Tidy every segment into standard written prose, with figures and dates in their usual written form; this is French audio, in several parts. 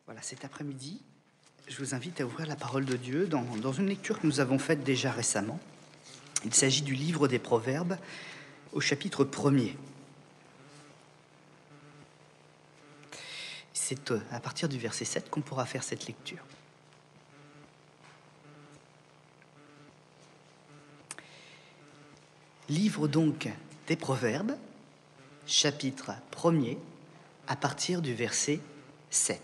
Voilà, cet après-midi, je vous invite à ouvrir la parole de Dieu dans une lecture que nous avons faite déjà récemment. Il s'agit du livre des Proverbes au chapitre 1er. C'est à partir du verset 7 qu'on pourra faire cette lecture. Livre donc des Proverbes, chapitre 1er, à partir du verset 7.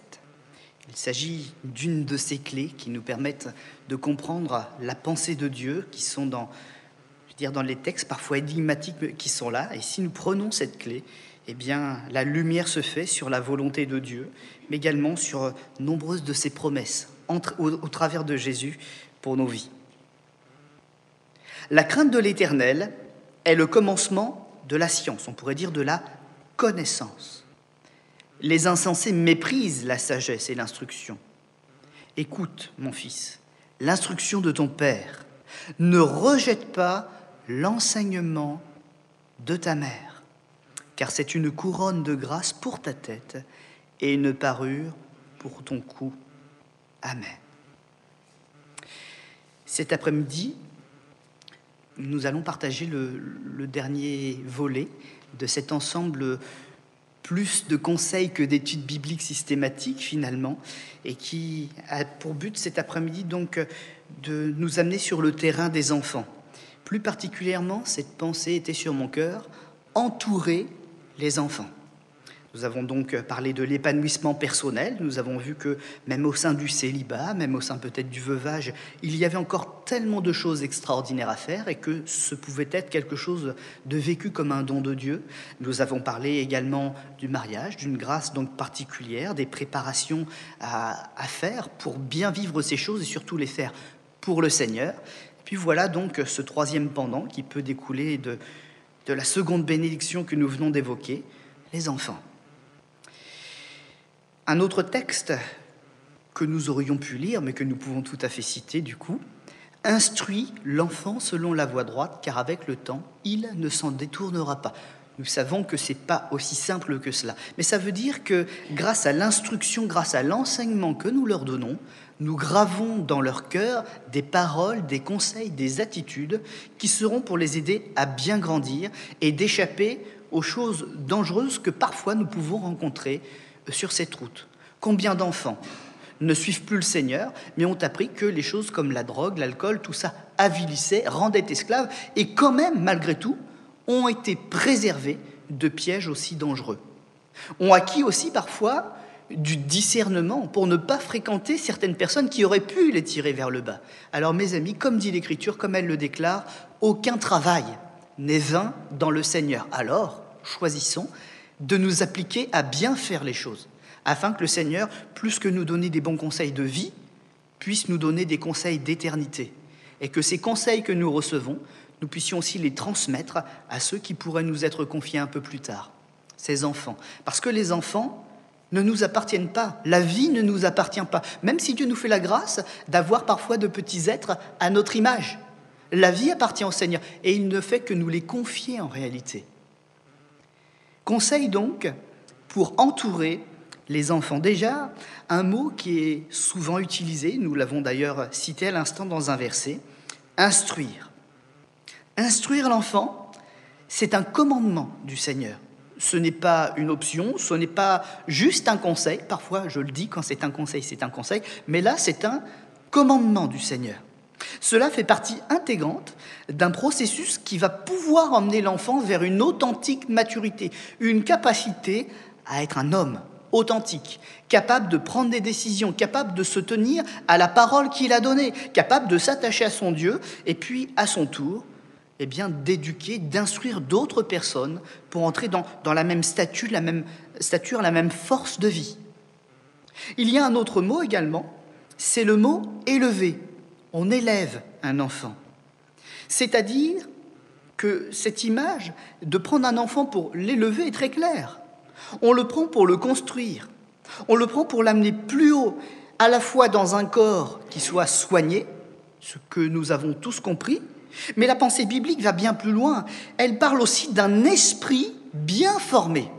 Il s'agit d'une de ces clés qui nous permettent de comprendre la pensée de Dieu, qui sont dans les textes parfois énigmatiques qui sont là. Et si nous prenons cette clé, eh bien, la lumière se fait sur la volonté de Dieu, mais également sur nombreuses de ses promesses au travers de Jésus pour nos vies. La crainte de l'Éternel est le commencement de la science, on pourrait dire de la connaissance. Les insensés méprisent la sagesse et l'instruction. Écoute, mon fils, l'instruction de ton père. Ne rejette pas l'enseignement de ta mère, car c'est une couronne de grâce pour ta tête et une parure pour ton cou. Amen. Cet après-midi, nous allons partager le dernier volet de cet ensemble plus de conseils que d'études bibliques systématiques finalement, et qui a pour but cet après-midi donc de nous amener sur le terrain des enfants. Plus particulièrement, cette pensée était sur mon cœur, entourer les enfants. Nous avons donc parlé de l'épanouissement personnel. Nous avons vu que même au sein du célibat, même au sein peut-être du veuvage, il y avait encore tellement de choses extraordinaires à faire et que ce pouvait être quelque chose de vécu comme un don de Dieu. Nous avons parlé également du mariage, d'une grâce donc particulière, des préparations à faire pour bien vivre ces choses et surtout les faire pour le Seigneur. Et puis voilà donc ce troisième pendant qui peut découler de la seconde bénédiction que nous venons d'évoquer, les enfants. Un autre texte que nous aurions pu lire, mais que nous pouvons tout à fait citer du coup, « Instruis l'enfant selon la voie droite, car avec le temps, il ne s'en détournera pas. » Nous savons que ce n'est pas aussi simple que cela, mais ça veut dire que grâce à l'instruction, grâce à l'enseignement que nous leur donnons, nous gravons dans leur cœur des paroles, des conseils, des attitudes qui seront pour les aider à bien grandir et d'échapper aux choses dangereuses que parfois nous pouvons rencontrer sur cette route. Combien d'enfants ne suivent plus le Seigneur, mais ont appris que les choses comme la drogue, l'alcool, tout ça avilissait, rendait esclaves, et quand même, malgré tout, ont été préservés de pièges aussi dangereux. Ont acquis aussi parfois du discernement pour ne pas fréquenter certaines personnes qui auraient pu les tirer vers le bas. Alors mes amis, comme dit l'Écriture, comme elle le déclare, aucun travail n'est vain dans le Seigneur. Alors, choisissons de nous appliquer à bien faire les choses, afin que le Seigneur, plus que nous donner des bons conseils de vie, puisse nous donner des conseils d'éternité, et que ces conseils que nous recevons, nous puissions aussi les transmettre à ceux qui pourraient nous être confiés un peu plus tard, ces enfants. Parce que les enfants ne nous appartiennent pas, la vie ne nous appartient pas, même si Dieu nous fait la grâce d'avoir parfois de petits êtres à notre image. La vie appartient au Seigneur, et il ne fait que nous les confier en réalité. Conseil donc pour entourer les enfants. Déjà, un mot qui est souvent utilisé, nous l'avons d'ailleurs cité à l'instant dans un verset, instruire. Instruire l'enfant, c'est un commandement du Seigneur. Ce n'est pas une option, ce n'est pas juste un conseil. Parfois, je le dis, quand c'est un conseil, mais là, c'est un commandement du Seigneur. Cela fait partie intégrante d'un processus qui va pouvoir emmener l'enfant vers une authentique maturité, une capacité à être un homme authentique, capable de prendre des décisions, capable de se tenir à la parole qu'il a donnée, capable de s'attacher à son Dieu et puis, à son tour, d'éduquer, d'instruire d'autres personnes pour entrer dans la même stature, la même force de vie. Il y a un autre mot également, c'est le mot « élever ». on élève un enfant. C'est-à-dire que cette image de prendre un enfant pour l'élever est très claire. On le prend pour le construire, on le prend pour l'amener plus haut, à la fois dans un corps qui soit soigné, ce que nous avons tous compris, mais la pensée biblique va bien plus loin. Elle parle aussi d'un esprit bien formé,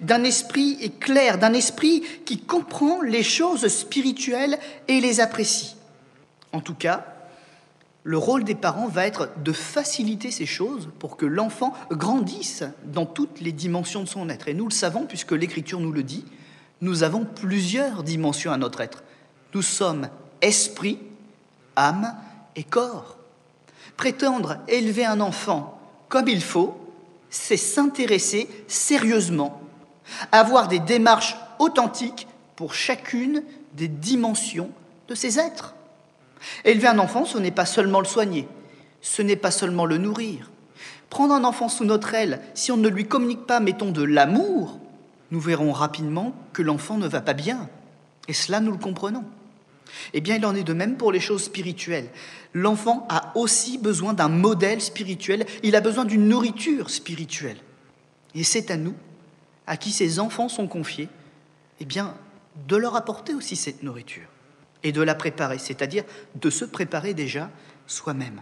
d'un esprit clair, d'un esprit qui comprend les choses spirituelles et les apprécie. En tout cas, le rôle des parents va être de faciliter ces choses pour que l'enfant grandisse dans toutes les dimensions de son être. Et nous le savons, puisque l'Écriture nous le dit, nous avons plusieurs dimensions à notre être. Nous sommes esprit, âme et corps. Prétendre élever un enfant comme il faut, c'est s'intéresser sérieusement, avoir des démarches authentiques pour chacune des dimensions de ses êtres. Élever un enfant, ce n'est pas seulement le soigner, ce n'est pas seulement le nourrir. Prendre un enfant sous notre aile, si on ne lui communique pas, mettons, de l'amour, nous verrons rapidement que l'enfant ne va pas bien. Et cela, nous le comprenons. Eh bien, il en est de même pour les choses spirituelles. L'enfant a aussi besoin d'un modèle spirituel, il a besoin d'une nourriture spirituelle. Et c'est à nous, à qui ces enfants sont confiés, eh bien, de leur apporter aussi cette nourriture et de la préparer, c'est-à-dire de se préparer déjà soi-même.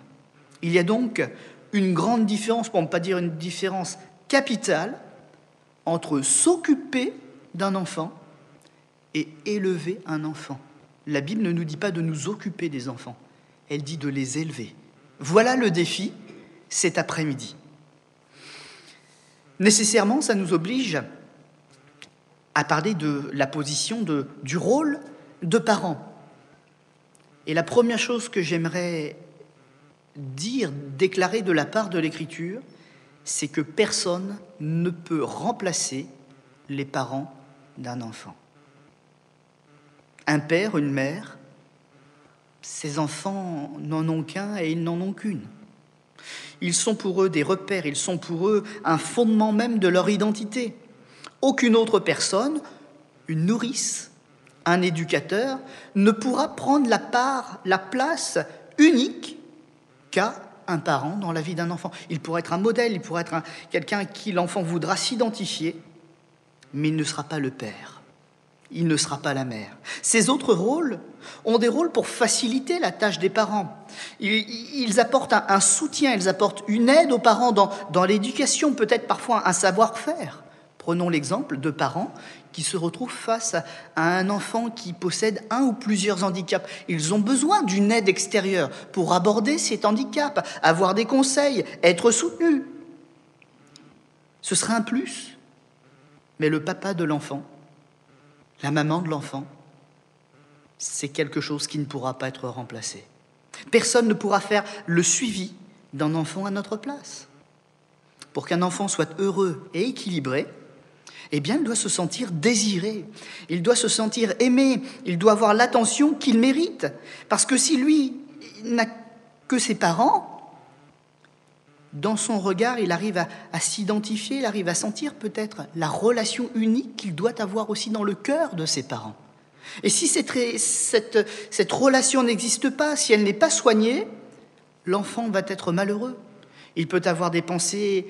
Il y a donc une grande différence, pour ne pas dire une différence capitale, entre s'occuper d'un enfant et élever un enfant. La Bible ne nous dit pas de nous occuper des enfants, elle dit de les élever. Voilà le défi cet après-midi. Nécessairement, ça nous oblige à parler de la position du rôle de parent. Et la première chose que j'aimerais déclarer de la part de l'Écriture, c'est que personne ne peut remplacer les parents d'un enfant. Un père, une mère, ces enfants n'en ont qu'un et ils n'en ont qu'une. Ils sont pour eux des repères, ils sont pour eux un fondement même de leur identité. Aucune autre personne, une nourrice, un éducateur, ne pourra prendre la place unique qu'a un parent dans la vie d'un enfant. Il pourrait être un modèle, il pourrait être quelqu'un à qui l'enfant voudra s'identifier, mais il ne sera pas le père, il ne sera pas la mère. Ces autres rôles ont des rôles pour faciliter la tâche des parents. Ils apportent un soutien, ils apportent une aide aux parents dans l'éducation, peut-être parfois un savoir-faire. Prenons l'exemple de parents qui se retrouvent face à un enfant qui possède un ou plusieurs handicaps. Ils ont besoin d'une aide extérieure pour aborder cet handicap, avoir des conseils, être soutenus. Ce sera un plus. Mais le papa de l'enfant, la maman de l'enfant, c'est quelque chose qui ne pourra pas être remplacé. Personne ne pourra faire le suivi d'un enfant à notre place. Pour qu'un enfant soit heureux et équilibré, eh bien, il doit se sentir désiré, il doit se sentir aimé, il doit avoir l'attention qu'il mérite. Parce que si lui n'a que ses parents, dans son regard, il arrive à s'identifier, il arrive à sentir peut-être la relation unique qu'il doit avoir aussi dans le cœur de ses parents. Et si cette relation n'existe pas, si elle n'est pas soignée, l'enfant va être malheureux. Il peut avoir des pensées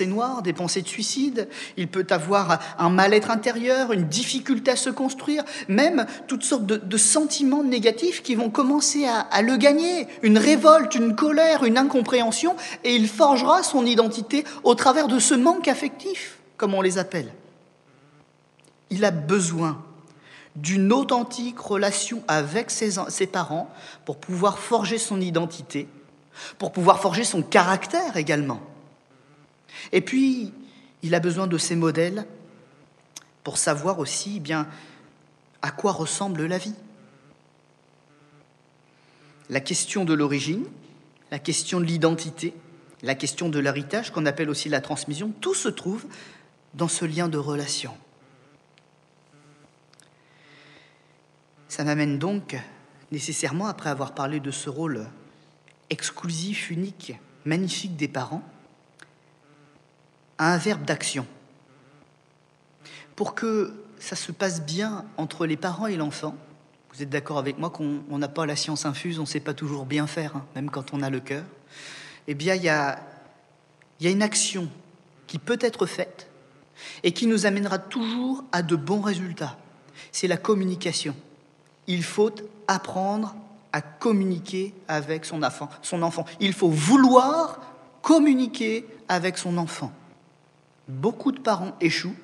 noires, des pensées de suicide, il peut avoir un mal-être intérieur, une difficulté à se construire, même toutes sortes de sentiments négatifs qui vont commencer à le gagner, une révolte, une colère, une incompréhension, et il forgera son identité au travers de ce manque affectif, comme on les appelle. Il a besoin d'une authentique relation avec ses parents pour pouvoir forger son identité, pour pouvoir forger son caractère également. Et puis, il a besoin de ces modèles pour savoir aussi à quoi ressemble la vie. La question de l'origine, la question de l'identité, la question de l'héritage, qu'on appelle aussi la transmission, tout se trouve dans ce lien de relation. Ça m'amène donc nécessairement, après avoir parlé de ce rôle exclusif, unique, magnifique des parents, à un verbe d'action. Pour que ça se passe bien entre les parents et l'enfant, Vous êtes d'accord avec moi qu'on n'a pas la science infuse, on ne sait pas toujours bien faire, hein, même quand on a le cœur. Eh bien, il y a une action qui peut être faite et qui nous amènera toujours à de bons résultats. C'est la communication. Il faut apprendre à communiquer avec son enfant. Il faut vouloir communiquer avec son enfant. Beaucoup de parents échouent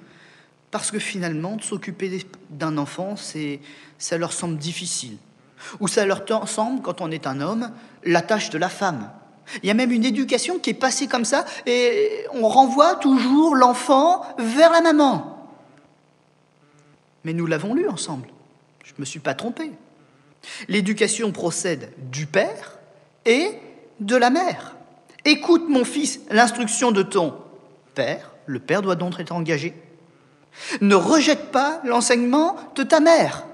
parce que finalement, de s'occuper d'un enfant, ça leur semble difficile. Ou ça leur semble, quand on est un homme, la tâche de la femme. Il y a même une éducation qui est passée comme ça, et on renvoie toujours l'enfant vers la maman. Mais nous l'avons lu ensemble. Je ne me suis pas trompé. L'éducation procède du père et de la mère. Écoute, mon fils, l'instruction de ton père. Le père doit donc être engagé. Ne rejette pas l'enseignement de ta mère.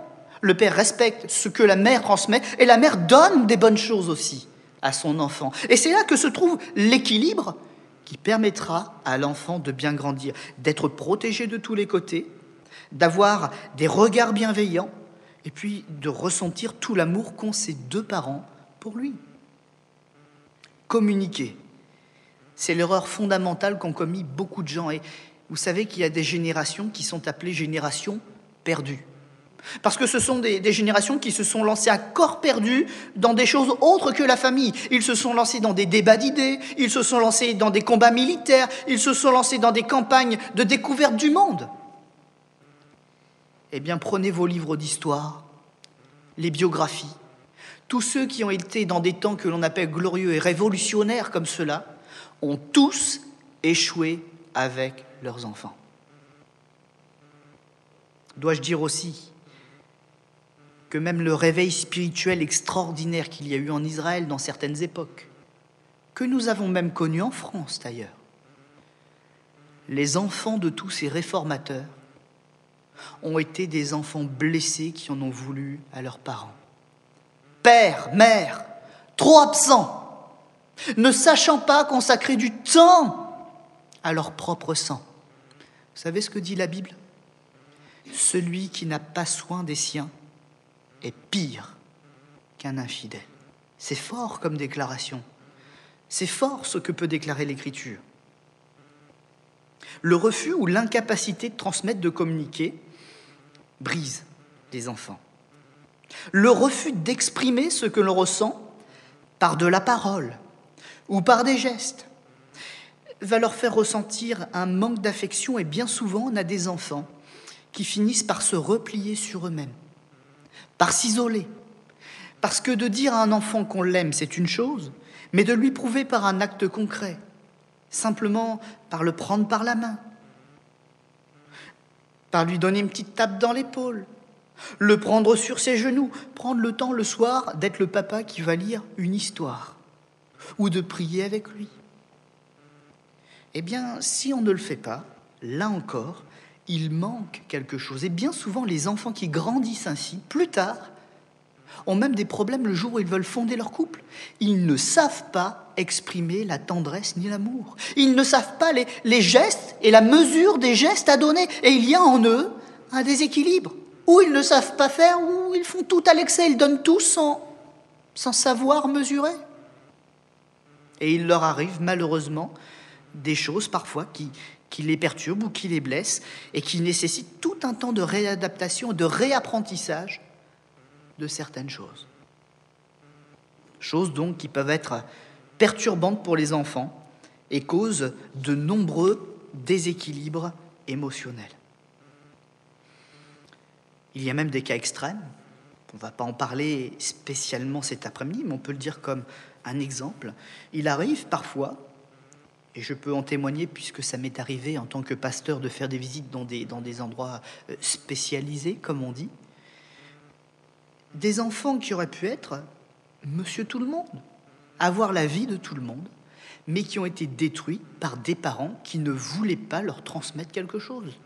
Le père respecte ce que la mère transmet et la mère donne des bonnes choses aussi à son enfant. Et c'est là que se trouve l'équilibre qui permettra à l'enfant de bien grandir, d'être protégé de tous les côtés, d'avoir des regards bienveillants et puis de ressentir tout l'amour qu'ont ses deux parents pour lui. Communiquer, c'est l'erreur fondamentale qu'ont commis beaucoup de gens. Et vous savez qu'il y a des générations qui sont appelées générations perdues. Parce que ce sont des générations qui se sont lancées à corps perdu dans des choses autres que la famille. Ils se sont lancés dans des débats d'idées, ils se sont lancés dans des combats militaires, ils se sont lancés dans des campagnes de découverte du monde. Eh bien, prenez vos livres d'histoire, les biographies. Tous ceux qui ont été dans des temps que l'on appelle glorieux et révolutionnaires comme ceux-là, ont tous échoué avec leurs enfants. Dois-je dire aussi que même le réveil spirituel extraordinaire qu'il y a eu en Israël dans certaines époques, que nous avons même connu en France d'ailleurs, les enfants de tous ces réformateurs ont été des enfants blessés qui en ont voulu à leurs parents. Père, mère, trop absents, ne sachant pas consacrer du temps à leur propre sang. Vous savez ce que dit la Bible ? Celui qui n'a pas soin des siens est pire qu'un infidèle. C'est fort comme déclaration. C'est fort ce que peut déclarer l'Écriture. Le refus ou l'incapacité de transmettre, de communiquer, brise les enfants. Le refus d'exprimer ce que l'on ressent par de la parole ou par des gestes va leur faire ressentir un manque d'affection, et bien souvent on a des enfants qui finissent par se replier sur eux-mêmes, par s'isoler. Parce que de dire à un enfant qu'on l'aime, c'est une chose, mais de lui prouver par un acte concret, simplement par le prendre par la main, par lui donner une petite tape dans l'épaule, le prendre sur ses genoux, prendre le temps le soir d'être le papa qui va lire une histoire ou de prier avec lui. Eh bien, si on ne le fait pas, là encore, il manque quelque chose. Et bien souvent, les enfants qui grandissent ainsi, plus tard, ont même des problèmes le jour où ils veulent fonder leur couple. Ils ne savent pas exprimer la tendresse ni l'amour. Ils ne savent pas les gestes et la mesure des gestes à donner. Et il y a en eux un déséquilibre. Ou ils ne savent pas faire, ou ils font tout à l'excès. Ils donnent tout sans savoir mesurer. Et il leur arrive malheureusement des choses parfois qui les perturbent ou qui les blessent et qui nécessitent tout un temps de réadaptation, de réapprentissage de certaines choses. Choses donc qui peuvent être perturbantes pour les enfants et causent de nombreux déséquilibres émotionnels. Il y a même des cas extrêmes. On ne va pas en parler spécialement cet après-midi, mais on peut le dire comme un exemple. Il arrive parfois, et je peux en témoigner puisque ça m'est arrivé en tant que pasteur de faire des visites dans des endroits spécialisés, comme on dit, des enfants qui auraient pu être monsieur tout le monde, avoir la vie de tout le monde, mais qui ont été détruits par des parents qui ne voulaient pas leur transmettre quelque chose.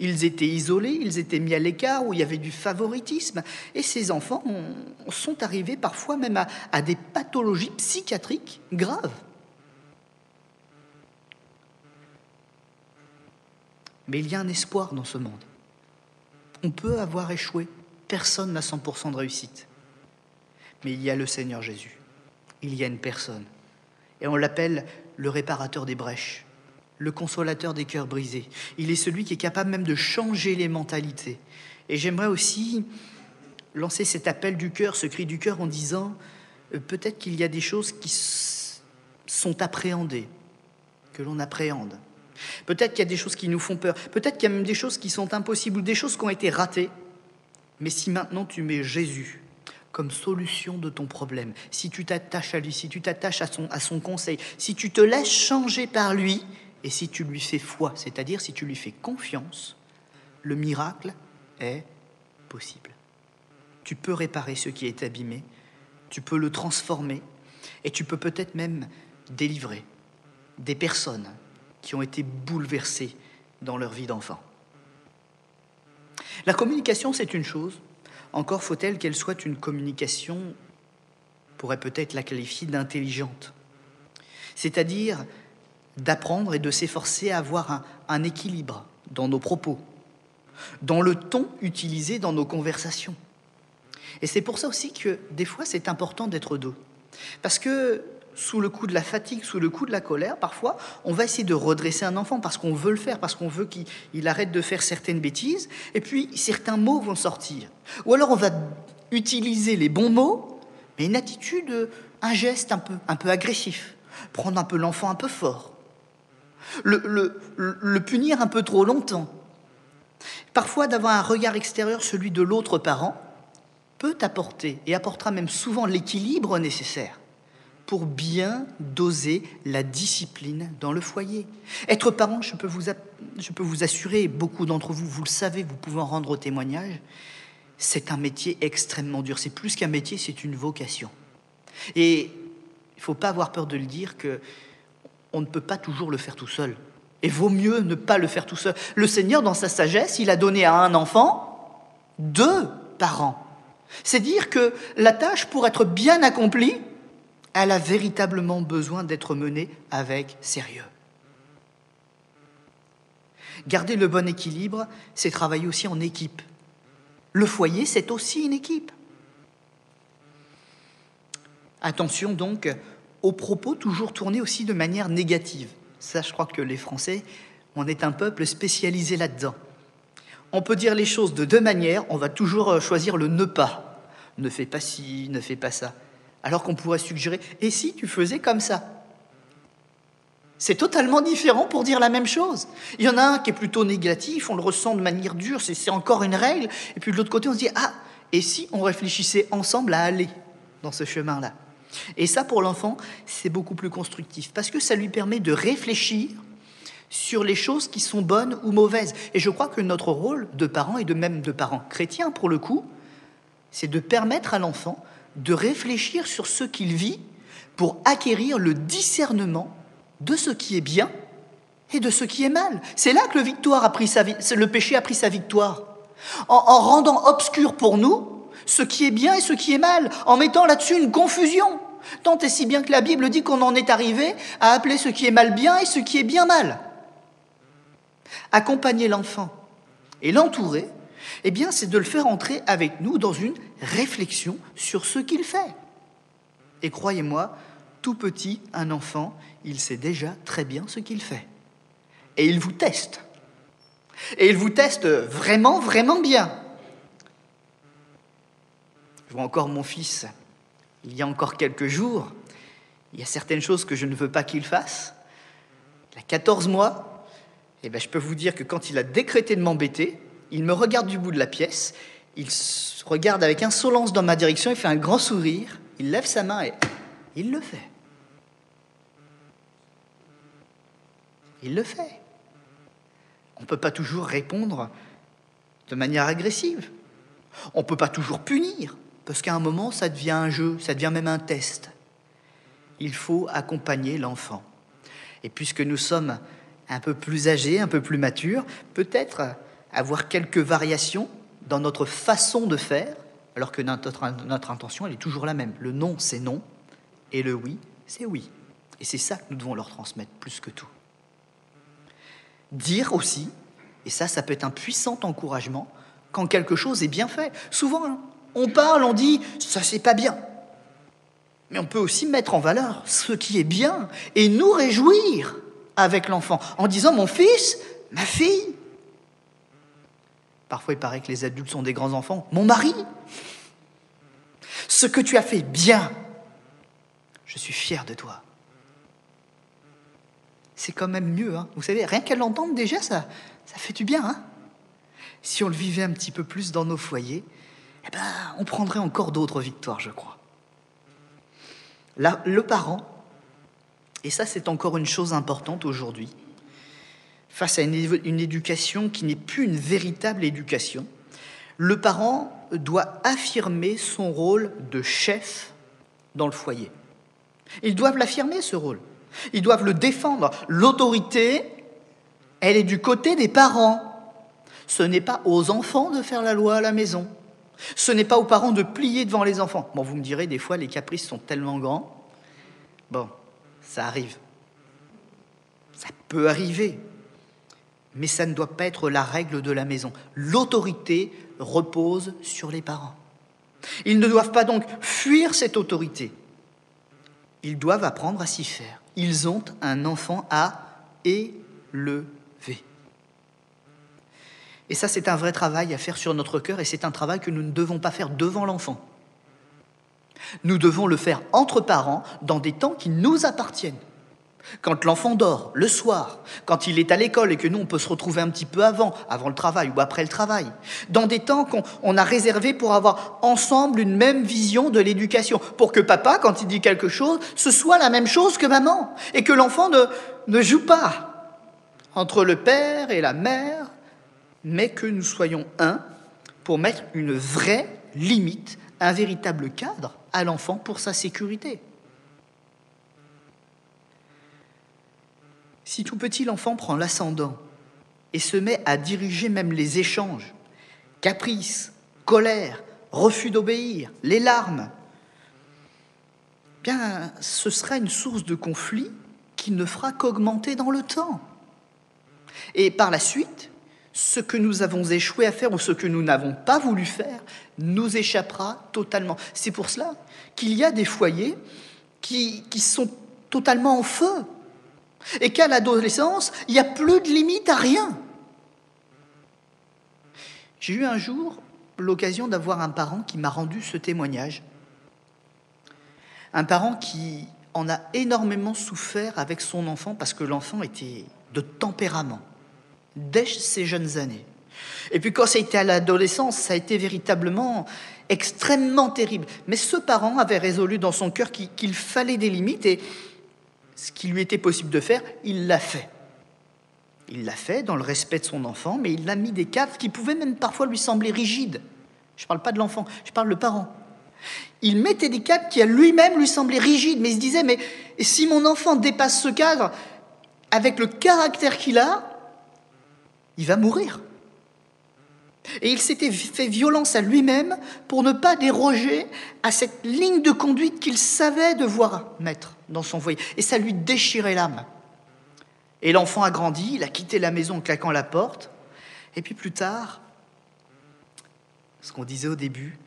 Ils étaient isolés, ils étaient mis à l'écart, où il y avait du favoritisme. Et ces enfants sont arrivés parfois même à des pathologies psychiatriques graves. Mais il y a un espoir dans ce monde. On peut avoir échoué. personne n'a 100% de réussite. Mais il y a le Seigneur Jésus. Il y a une personne. Et on l'appelle le réparateur des brèches, le consolateur des cœurs brisés. Il est celui qui est capable même de changer les mentalités. Et j'aimerais aussi lancer cet appel du cœur, ce cri du cœur en disant peut-être qu'il y a des choses qui sont appréhendées, que l'on appréhende. Peut-être qu'il y a des choses qui nous font peur. Peut-être qu'il y a même des choses qui sont impossibles ou des choses qui ont été ratées. Mais si maintenant tu mets Jésus comme solution de ton problème, si tu t'attaches à lui, si tu t'attaches à son conseil, si tu te laisses changer par lui et si tu lui fais foi, c'est-à-dire si tu lui fais confiance, le miracle est possible. Tu peux réparer ce qui est abîmé, tu peux le transformer et tu peux peut-être même délivrer des personnes qui ont été bouleversées dans leur vie d'enfant. La communication, c'est une chose. Encore faut-elle qu'elle soit une communication, on pourrait peut-être la qualifier d'intelligente. C'est-à-dire d'apprendre et de s'efforcer à avoir un équilibre dans nos propos, dans le ton utilisé dans nos conversations. Et c'est pour ça aussi que des fois, c'est important d'être doux. Parce que sous le coup de la fatigue, sous le coup de la colère, parfois, on va essayer de redresser un enfant parce qu'on veut le faire, parce qu'on veut qu'il arrête de faire certaines bêtises, et puis certains mots vont sortir. Ou alors on va utiliser les bons mots, mais une attitude, un geste un peu agressif, prendre un peu l'enfant un peu fort, le punir un peu trop longtemps. Parfois, d'avoir un regard extérieur, celui de l'autre parent, peut apporter, et apportera même souvent l'équilibre nécessaire pour bien doser la discipline dans le foyer. Être parent, je peux vous assurer, beaucoup d'entre vous, vous le savez, vous pouvez en rendre témoignage, c'est un métier extrêmement dur. C'est plus qu'un métier, c'est une vocation. Et il ne faut pas avoir peur de le dire qu'on ne peut pas toujours le faire tout seul. Et vaut mieux ne pas le faire tout seul. Le Seigneur, dans sa sagesse, il a donné à un enfant 2 parents. C'est dire que la tâche, pour être bien accomplie, elle a véritablement besoin d'être menée avec sérieux. Garder le bon équilibre, c'est travailler aussi en équipe. Le foyer, c'est aussi une équipe. Attention donc aux propos toujours tournés aussi de manière négative. Ça, je crois que les Français, on est un peuple spécialisé là-dedans. On peut dire les choses de 2 manières, on va toujours choisir le ne pas. Ne fais pas ci, ne fais pas ça. Alors qu'on pourrait suggérer, et si tu faisais comme ça ? C'est totalement différent pour dire la même chose. Il y en a un qui est plutôt négatif, on le ressent de manière dure, c'est encore une règle. Et puis de l'autre côté, on se dit, ah, et si on réfléchissait ensemble à aller dans ce chemin-là ? Et ça, pour l'enfant, c'est beaucoup plus constructif, parce que ça lui permet de réfléchir sur les choses qui sont bonnes ou mauvaises. Et je crois que notre rôle de parents, et même de parents chrétiens pour le coup, c'est de permettre à l'enfant de réfléchir sur ce qu'il vit pour acquérir le discernement de ce qui est bien et de ce qui est mal. C'est là que le péché a pris sa victoire. En rendant obscur pour nous ce qui est bien et ce qui est mal, en mettant là-dessus une confusion. Tant et si bien que la Bible dit qu'on en est arrivé à appeler ce qui est mal bien et ce qui est bien mal. Accompagner l'enfant et l'entourer, eh bien, c'est de le faire entrer avec nous dans une réflexion sur ce qu'il fait. Et croyez-moi, tout petit, un enfant, il sait déjà très bien ce qu'il fait. Et il vous teste. Et il vous teste vraiment, vraiment bien. Je vois encore mon fils, il y a encore quelques jours, il y a certaines choses que je ne veux pas qu'il fasse. Il a 14 mois, et je peux vous dire que quand il a décrété de m'embêter, il me regarde du bout de la pièce, il se regarde avec insolence dans ma direction, il fait un grand sourire, il lève sa main et il le fait. Il le fait. On ne peut pas toujours répondre de manière agressive. On ne peut pas toujours punir, parce qu'à un moment, ça devient un jeu, ça devient même un test. Il faut accompagner l'enfant. Et puisque nous sommes un peu plus âgés, un peu plus matures, peut-être avoir quelques variations dans notre façon de faire, alors que notre intention, elle est toujours la même. Le non, c'est non, et le oui, c'est oui. Et c'est ça que nous devons leur transmettre, plus que tout. Dire aussi, et ça peut être un puissant encouragement, quand quelque chose est bien fait. Souvent, hein, on parle, on dit « ça c'est pas bien ». Mais on peut aussi mettre en valeur ce qui est bien et nous réjouir avec l'enfant en disant « mon fils, ma fille ». Parfois, il paraît que les adultes sont des grands enfants. « Mon mari, ce que tu as fait bien, je suis fier de toi ». C'est quand même mieux, hein. Vous savez, rien qu'à l'entendre déjà, ça fait du bien, hein. Si on le vivait un petit peu plus dans nos foyers, eh ben, on prendrait encore d'autres victoires, je crois. Là, le parent, et ça c'est encore une chose importante aujourd'hui, face à une éducation qui n'est plus une véritable éducation, le parent doit affirmer son rôle de chef dans le foyer. Ils doivent l'affirmer, ce rôle. Ils doivent le défendre. L'autorité, elle est du côté des parents. Ce n'est pas aux enfants de faire la loi à la maison. Ce n'est pas aux parents de plier devant les enfants. Bon, vous me direz, des fois, les caprices sont tellement grands. Bon, ça arrive. Ça peut arriver. Mais ça ne doit pas être la règle de la maison. L'autorité repose sur les parents. Ils ne doivent pas donc fuir cette autorité. Ils doivent apprendre à s'y faire. Ils ont un enfant à élever. Et ça, c'est un vrai travail à faire sur notre cœur, et c'est un travail que nous ne devons pas faire devant l'enfant. Nous devons le faire entre parents, dans des temps qui nous appartiennent. Quand l'enfant dort, le soir, quand il est à l'école et que nous, on peut se retrouver un petit peu avant le travail ou après le travail, dans des temps qu'on a réservés pour avoir ensemble une même vision de l'éducation, pour que papa, quand il dit quelque chose, ce soit la même chose que maman, et que l'enfant ne joue pas entre le père et la mère, mais que nous soyons un pour mettre une vraie limite, un véritable cadre à l'enfant pour sa sécurité. Si tout petit, l'enfant prend l'ascendant et se met à diriger même les échanges, caprices, colère, refus d'obéir, les larmes, bien, ce sera une source de conflit qui ne fera qu'augmenter dans le temps. Et par la suite, ce que nous avons échoué à faire ou ce que nous n'avons pas voulu faire nous échappera totalement. C'est pour cela qu'il y a des foyers qui sont totalement en feu et qu'à l'adolescence, il n'y a plus de limite à rien. J'ai eu un jour l'occasion d'avoir un parent qui m'a rendu ce témoignage. Un parent qui en a énormément souffert avec son enfant parce que l'enfant était de tempérament dès ses jeunes années. Et puis quand ça a été à l'adolescence, ça a été véritablement extrêmement terrible. Mais ce parent avait résolu dans son cœur qu'il fallait des limites et ce qui lui était possible de faire, il l'a fait. Il l'a fait dans le respect de son enfant, mais il a mis des cadres qui pouvaient même parfois lui sembler rigides. Je ne parle pas de l'enfant, je parle du parent. Il mettait des cadres qui à lui-même lui semblaient rigides, mais il se disait, mais si mon enfant dépasse ce cadre, avec le caractère qu'il a, il va mourir. Et il s'était fait violence à lui-même pour ne pas déroger à cette ligne de conduite qu'il savait devoir mettre dans son foyer. Et ça lui déchirait l'âme. Et l'enfant a grandi, il a quitté la maison en claquant la porte. Et puis plus tard, ce qu'on disait au début,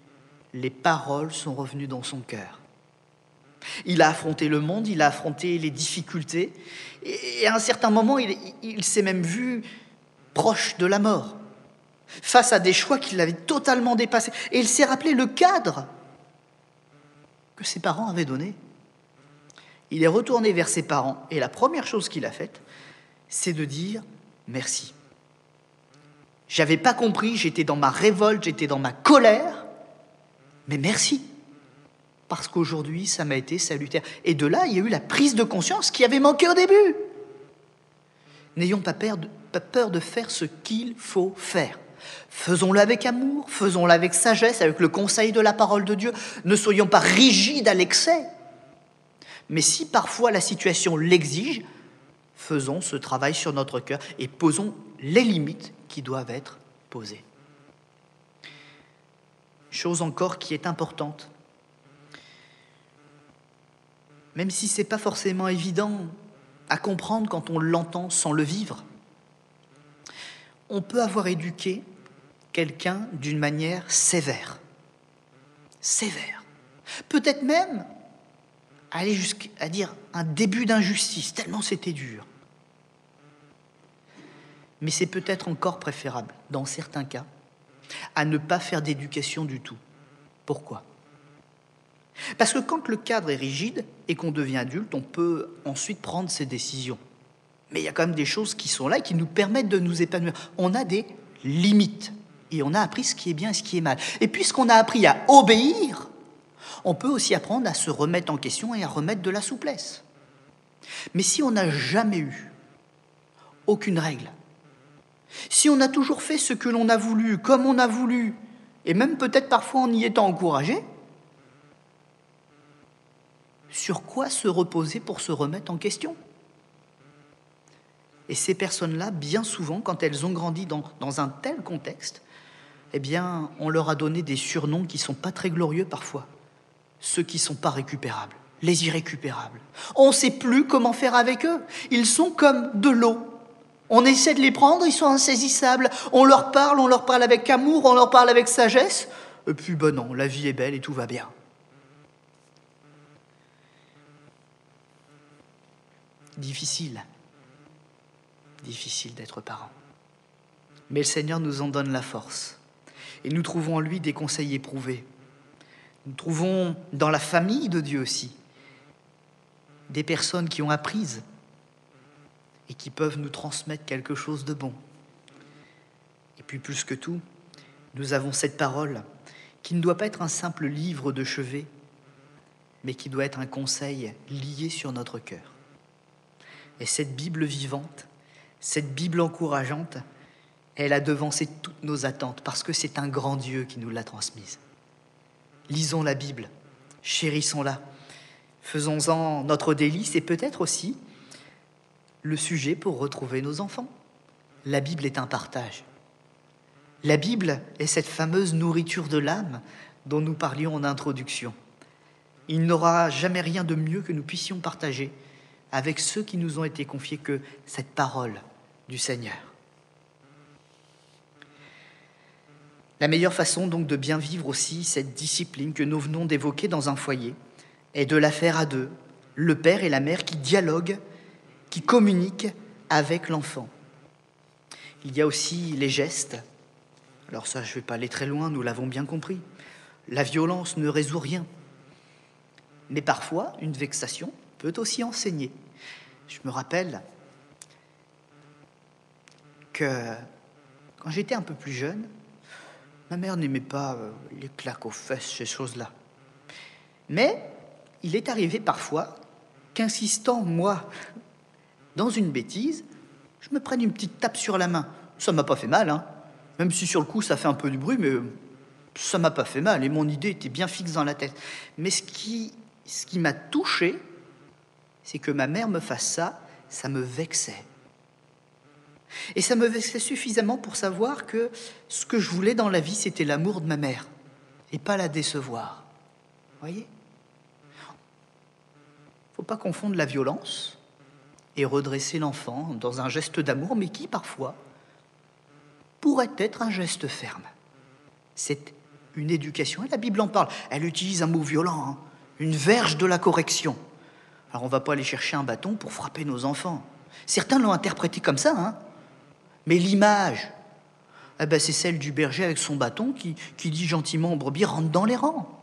les paroles sont revenues dans son cœur. Il a affronté le monde, il a affronté les difficultés. Et à un certain moment, il s'est même vu proche de la mort, face à des choix qui l'avaient totalement dépassé. Et il s'est rappelé le cadre que ses parents avaient donné. Il est retourné vers ses parents, et la première chose qu'il a faite, c'est de dire merci. J'avais pas compris, j'étais dans ma révolte, j'étais dans ma colère, mais merci. Parce qu'aujourd'hui, ça m'a été salutaire. Et de là, il y a eu la prise de conscience qui avait manqué au début. N'ayons pas peur de faire ce qu'il faut faire. Faisons-le avec amour, faisons-le avec sagesse, avec le conseil de la parole de Dieu. Ne soyons pas rigides à l'excès. Mais si parfois la situation l'exige, faisons ce travail sur notre cœur et posons les limites qui doivent être posées. Chose encore qui est importante. Même si ce n'est pas forcément évident à comprendre quand on l'entend sans le vivre, on peut avoir éduqué quelqu'un d'une manière sévère. Sévère. Peut-être même aller jusqu'à dire un début d'injustice, tellement c'était dur. Mais c'est peut-être encore préférable, dans certains cas, à ne pas faire d'éducation du tout. Pourquoi ? Parce que quand le cadre est rigide et qu'on devient adulte, on peut ensuite prendre ses décisions. Mais il y a quand même des choses qui sont là et qui nous permettent de nous épanouir. On a des limites et on a appris ce qui est bien et ce qui est mal. Et puisqu'on a appris à obéir, on peut aussi apprendre à se remettre en question et à remettre de la souplesse. Mais si on n'a jamais eu aucune règle, si on a toujours fait ce que l'on a voulu, comme on a voulu, et même peut-être parfois en y étant encouragé, sur quoi se reposer pour se remettre en question ? Et ces personnes-là, bien souvent, quand elles ont grandi dans un tel contexte, eh bien, on leur a donné des surnoms qui ne sont pas très glorieux parfois. Ceux qui ne sont pas récupérables, les irrécupérables. On ne sait plus comment faire avec eux. Ils sont comme de l'eau. On essaie de les prendre, ils sont insaisissables. On leur parle avec amour, on leur parle avec sagesse. Et puis, ben non, la vie est belle et tout va bien. Difficile d'être parent. Mais le Seigneur nous en donne la force. Et nous trouvons en lui des conseils éprouvés. Nous trouvons dans la famille de Dieu aussi des personnes qui ont appris et qui peuvent nous transmettre quelque chose de bon. Et puis plus que tout, nous avons cette parole qui ne doit pas être un simple livre de chevet, mais qui doit être un conseil lié sur notre cœur. Et cette Bible vivante, cette Bible encourageante, elle a devancé toutes nos attentes parce que c'est un grand Dieu qui nous l'a transmise. Lisons la Bible, chérissons-la, faisons-en notre délice et peut-être aussi le sujet pour retrouver nos enfants. La Bible est un partage. La Bible est cette fameuse nourriture de l'âme dont nous parlions en introduction. Il n'aura jamais rien de mieux que nous puissions partager avec ceux qui nous ont été confiés que cette parole du Seigneur. La meilleure façon donc de bien vivre aussi cette discipline que nous venons d'évoquer dans un foyer est de la faire à deux, le père et la mère qui dialoguent, qui communiquent avec l'enfant. Il y a aussi les gestes. Alors ça, je ne vais pas aller très loin, nous l'avons bien compris. La violence ne résout rien. Mais parfois, une vexation peut aussi enseigner. Je me rappelle que quand j'étais un peu plus jeune, ma mère n'aimait pas les claques aux fesses, ces choses-là. Mais il est arrivé parfois qu'insistant, moi, dans une bêtise, je me prenne une petite tape sur la main. Ça ne m'a pas fait mal, hein. Même si sur le coup, ça fait un peu du bruit, mais ça ne m'a pas fait mal. Et mon idée était bien fixe dans la tête. Mais ce qui m'a touché, c'est que ma mère me fasse ça, ça me vexait. Et ça me vexait suffisamment pour savoir que ce que je voulais dans la vie, c'était l'amour de ma mère, et pas la décevoir. Voyez ? Faut pas confondre la violence et redresser l'enfant dans un geste d'amour, mais qui, parfois, pourrait être un geste ferme. C'est une éducation, et la Bible en parle. Elle utilise un mot violent, hein, une verge de la correction. Alors, on ne va pas aller chercher un bâton pour frapper nos enfants. Certains l'ont interprété comme ça, hein. Mais l'image, c'est celle du berger avec son bâton qui dit gentiment aux brebis « rentre dans les rangs ».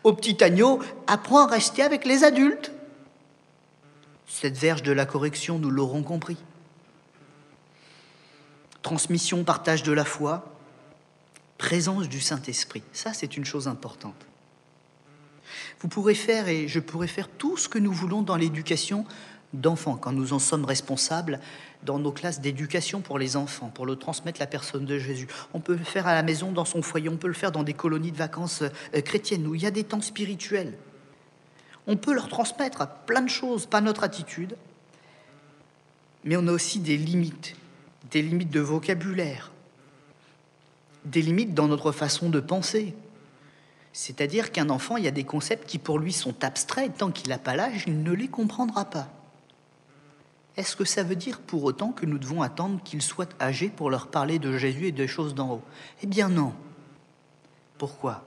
Au petit agneau, apprends à rester avec les adultes. Cette verge de la correction, nous l'aurons compris. Transmission, partage de la foi, présence du Saint-Esprit. Ça, c'est une chose importante. Vous pourrez faire, et je pourrais faire tout ce que nous voulons dans l'éducation d'enfants, quand nous en sommes responsables dans nos classes d'éducation pour les enfants, pour leur transmettre la personne de Jésus. On peut le faire à la maison, dans son foyer, on peut le faire dans des colonies de vacances chrétiennes, où il y a des temps spirituels. On peut leur transmettre plein de choses, pas notre attitude, mais on a aussi des limites de vocabulaire, des limites dans notre façon de penser. C'est-à-dire qu'un enfant, il y a des concepts qui pour lui sont abstraits, tant qu'il n'a pas l'âge, il ne les comprendra pas. est-ce que ça veut dire pour autant que nous devons attendre qu'ils soient âgés pour leur parler de Jésus et des choses d'en haut? Eh bien non. Pourquoi?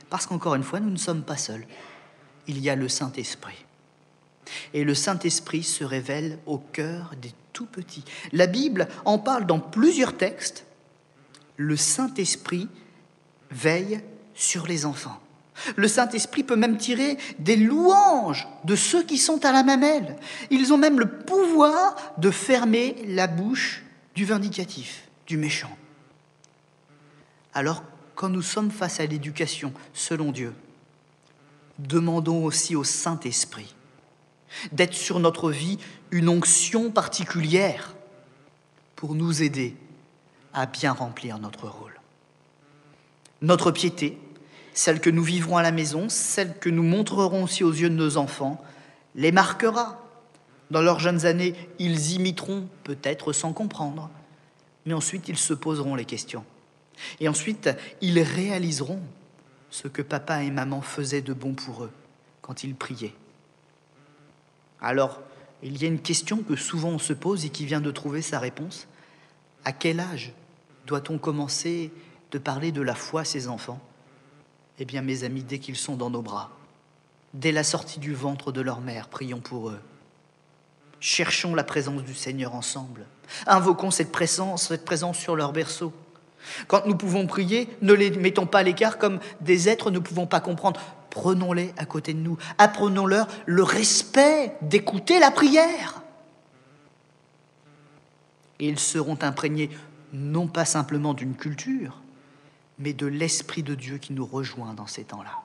Parce qu'encore une fois, nous ne sommes pas seuls. Il y a le Saint-Esprit. Et le Saint-Esprit se révèle au cœur des tout-petits. La Bible en parle dans plusieurs textes. Le Saint-Esprit veille sur les enfants. Le Saint-Esprit peut même tirer des louanges de ceux qui sont à la mamelle. Ils ont même le pouvoir de fermer la bouche du vindicatif, du méchant. Alors, quand nous sommes face à l'éducation selon Dieu, demandons aussi au Saint-Esprit d'être sur notre vie une onction particulière pour nous aider à bien remplir notre rôle. Notre piété, celle que nous vivrons à la maison, celle que nous montrerons aussi aux yeux de nos enfants, les marquera. Dans leurs jeunes années, ils imiteront peut-être sans comprendre, mais ensuite ils se poseront les questions. Et ensuite, ils réaliseront ce que papa et maman faisaient de bon pour eux quand ils priaient. Alors, il y a une question que souvent on se pose et qui vient de trouver sa réponse. À quel âge doit-on commencer de parler de la foi à ses enfants? Eh bien, mes amis, dès qu'ils sont dans nos bras, dès la sortie du ventre de leur mère, prions pour eux. Cherchons la présence du Seigneur ensemble. Invoquons cette présence sur leur berceau. Quand nous pouvons prier, ne les mettons pas à l'écart comme des êtres ne pouvons pas comprendre. Prenons-les à côté de nous. Apprenons-leur le respect d'écouter la prière. Et ils seront imprégnés non pas simplement d'une culture, mais de l'Esprit de Dieu qui nous rejoint dans ces temps-là.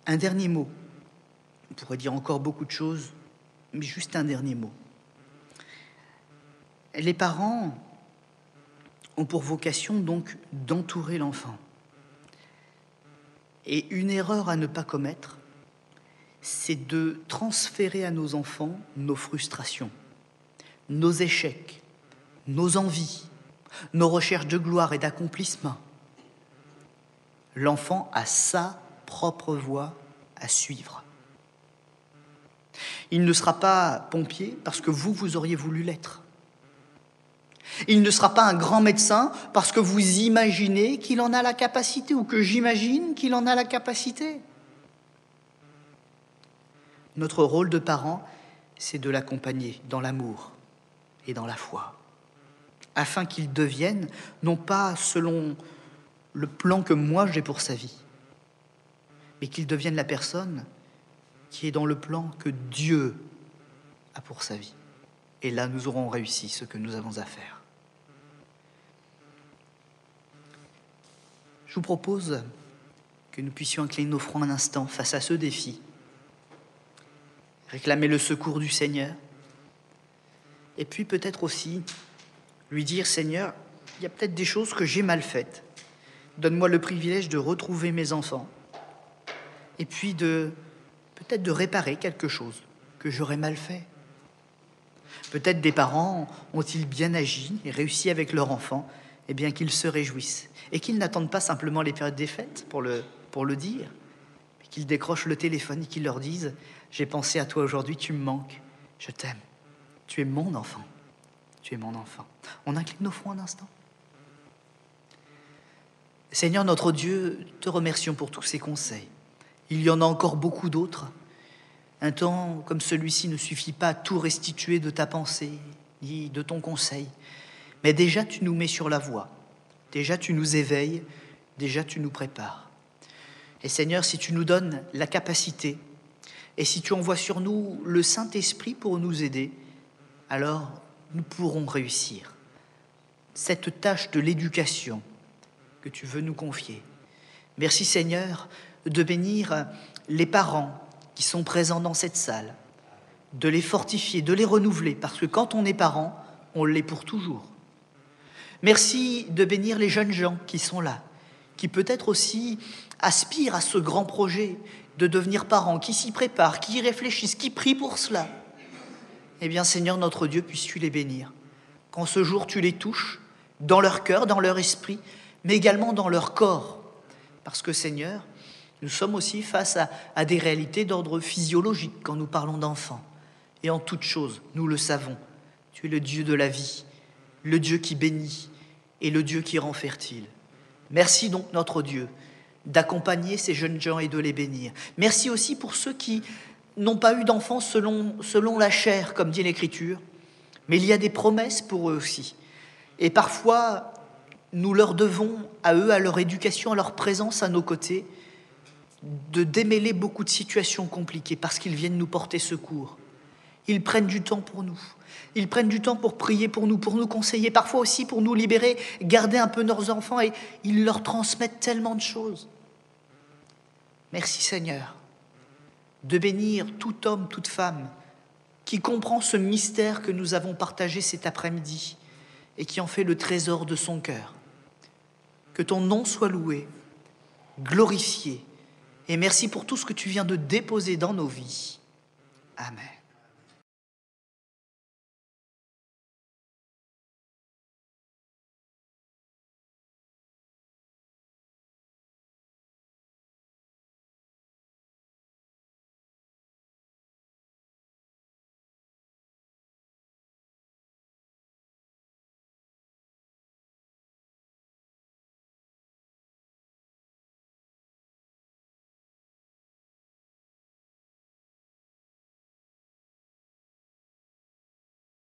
Un dernier mot. On pourrait dire encore beaucoup de choses, mais juste un dernier mot. Les parents ont pour vocation donc d'entourer l'enfant. Et une erreur à ne pas commettre, c'est de transférer à nos enfants nos frustrations, nos échecs, nos envies, nos recherches de gloire et d'accomplissement. L'enfant a sa propre voie à suivre. Il ne sera pas pompier parce que vous auriez voulu l'être. Il ne sera pas un grand médecin parce que vous imaginez qu'il en a la capacité ou que j'imagine qu'il en a la capacité. Notre rôle de parent, c'est de l'accompagner dans l'amour et dans la foi, afin qu'il devienne, non pas selon le plan que moi j'ai pour sa vie, mais qu'il devienne la personne qui est dans le plan que Dieu a pour sa vie. Et là, nous aurons réussi ce que nous avons à faire. Je vous propose que nous puissions incliner nos fronts un instant face à ce défi, réclamer le secours du Seigneur, et puis peut-être aussi lui dire « Seigneur, il y a peut-être des choses que j'ai mal faites. Donne-moi le privilège de retrouver mes enfants, et puis peut-être de réparer quelque chose que j'aurais mal fait. » Peut-être des parents ont-ils bien agi et réussi avec leur enfant, eh bien qu'ils se réjouissent et qu'ils n'attendent pas simplement les périodes des fêtes pour le dire, mais qu'ils décrochent le téléphone et qu'ils leur disent « J'ai pensé à toi aujourd'hui, tu me manques, je t'aime, tu es mon enfant, tu es mon enfant. » On incline nos fronts un instant. Seigneur notre Dieu, te remercions pour tous ces conseils. Il y en a encore beaucoup d'autres. Un temps comme celui-ci ne suffit pas à tout restituer de ta pensée, ni de ton conseil. Mais déjà, tu nous mets sur la voie. Déjà, tu nous éveilles. Déjà, tu nous prépares. Et Seigneur, si tu nous donnes la capacité, et si tu envoies sur nous le Saint-Esprit pour nous aider, alors nous pourrons réussir cette tâche de l'éducation que tu veux nous confier. Merci Seigneur de bénir les parents qui sont présents dans cette salle, de les fortifier, de les renouveler, parce que quand on est parent, on l'est pour toujours. Merci de bénir les jeunes gens qui sont là, qui peut-être aussi aspirent à ce grand projet de devenir parents, qui s'y préparent, qui y réfléchissent, qui prient pour cela. Eh bien, Seigneur notre Dieu, puisses-tu les bénir. Qu'en ce jour, tu les touches, dans leur cœur, dans leur esprit, mais également dans leur corps. Parce que, Seigneur, Nous sommes aussi face à des réalités d'ordre physiologique quand nous parlons d'enfants. Et en toute chose, nous le savons, tu es le Dieu de la vie, le Dieu qui bénit et le Dieu qui rend fertile. Merci donc, notre Dieu, d'accompagner ces jeunes gens et de les bénir. Merci aussi pour ceux qui n'ont pas eu d'enfants selon la chair, comme dit l'Écriture, mais il y a des promesses pour eux aussi. Et parfois, nous leur devons, à eux, à leur éducation, à leur présence à nos côtés, de démêler beaucoup de situations compliquées parce qu'ils viennent nous porter secours. Ils prennent du temps pour nous. Ils prennent du temps pour prier pour nous conseiller, parfois aussi pour nous libérer, garder un peu leurs enfants et ils leur transmettent tellement de choses. Merci Seigneur de bénir tout homme, toute femme qui comprend ce mystère que nous avons partagé cet après-midi et qui en fait le trésor de son cœur. Que ton nom soit loué, glorifié. Et merci pour tout ce que tu viens de déposer dans nos vies. Amen.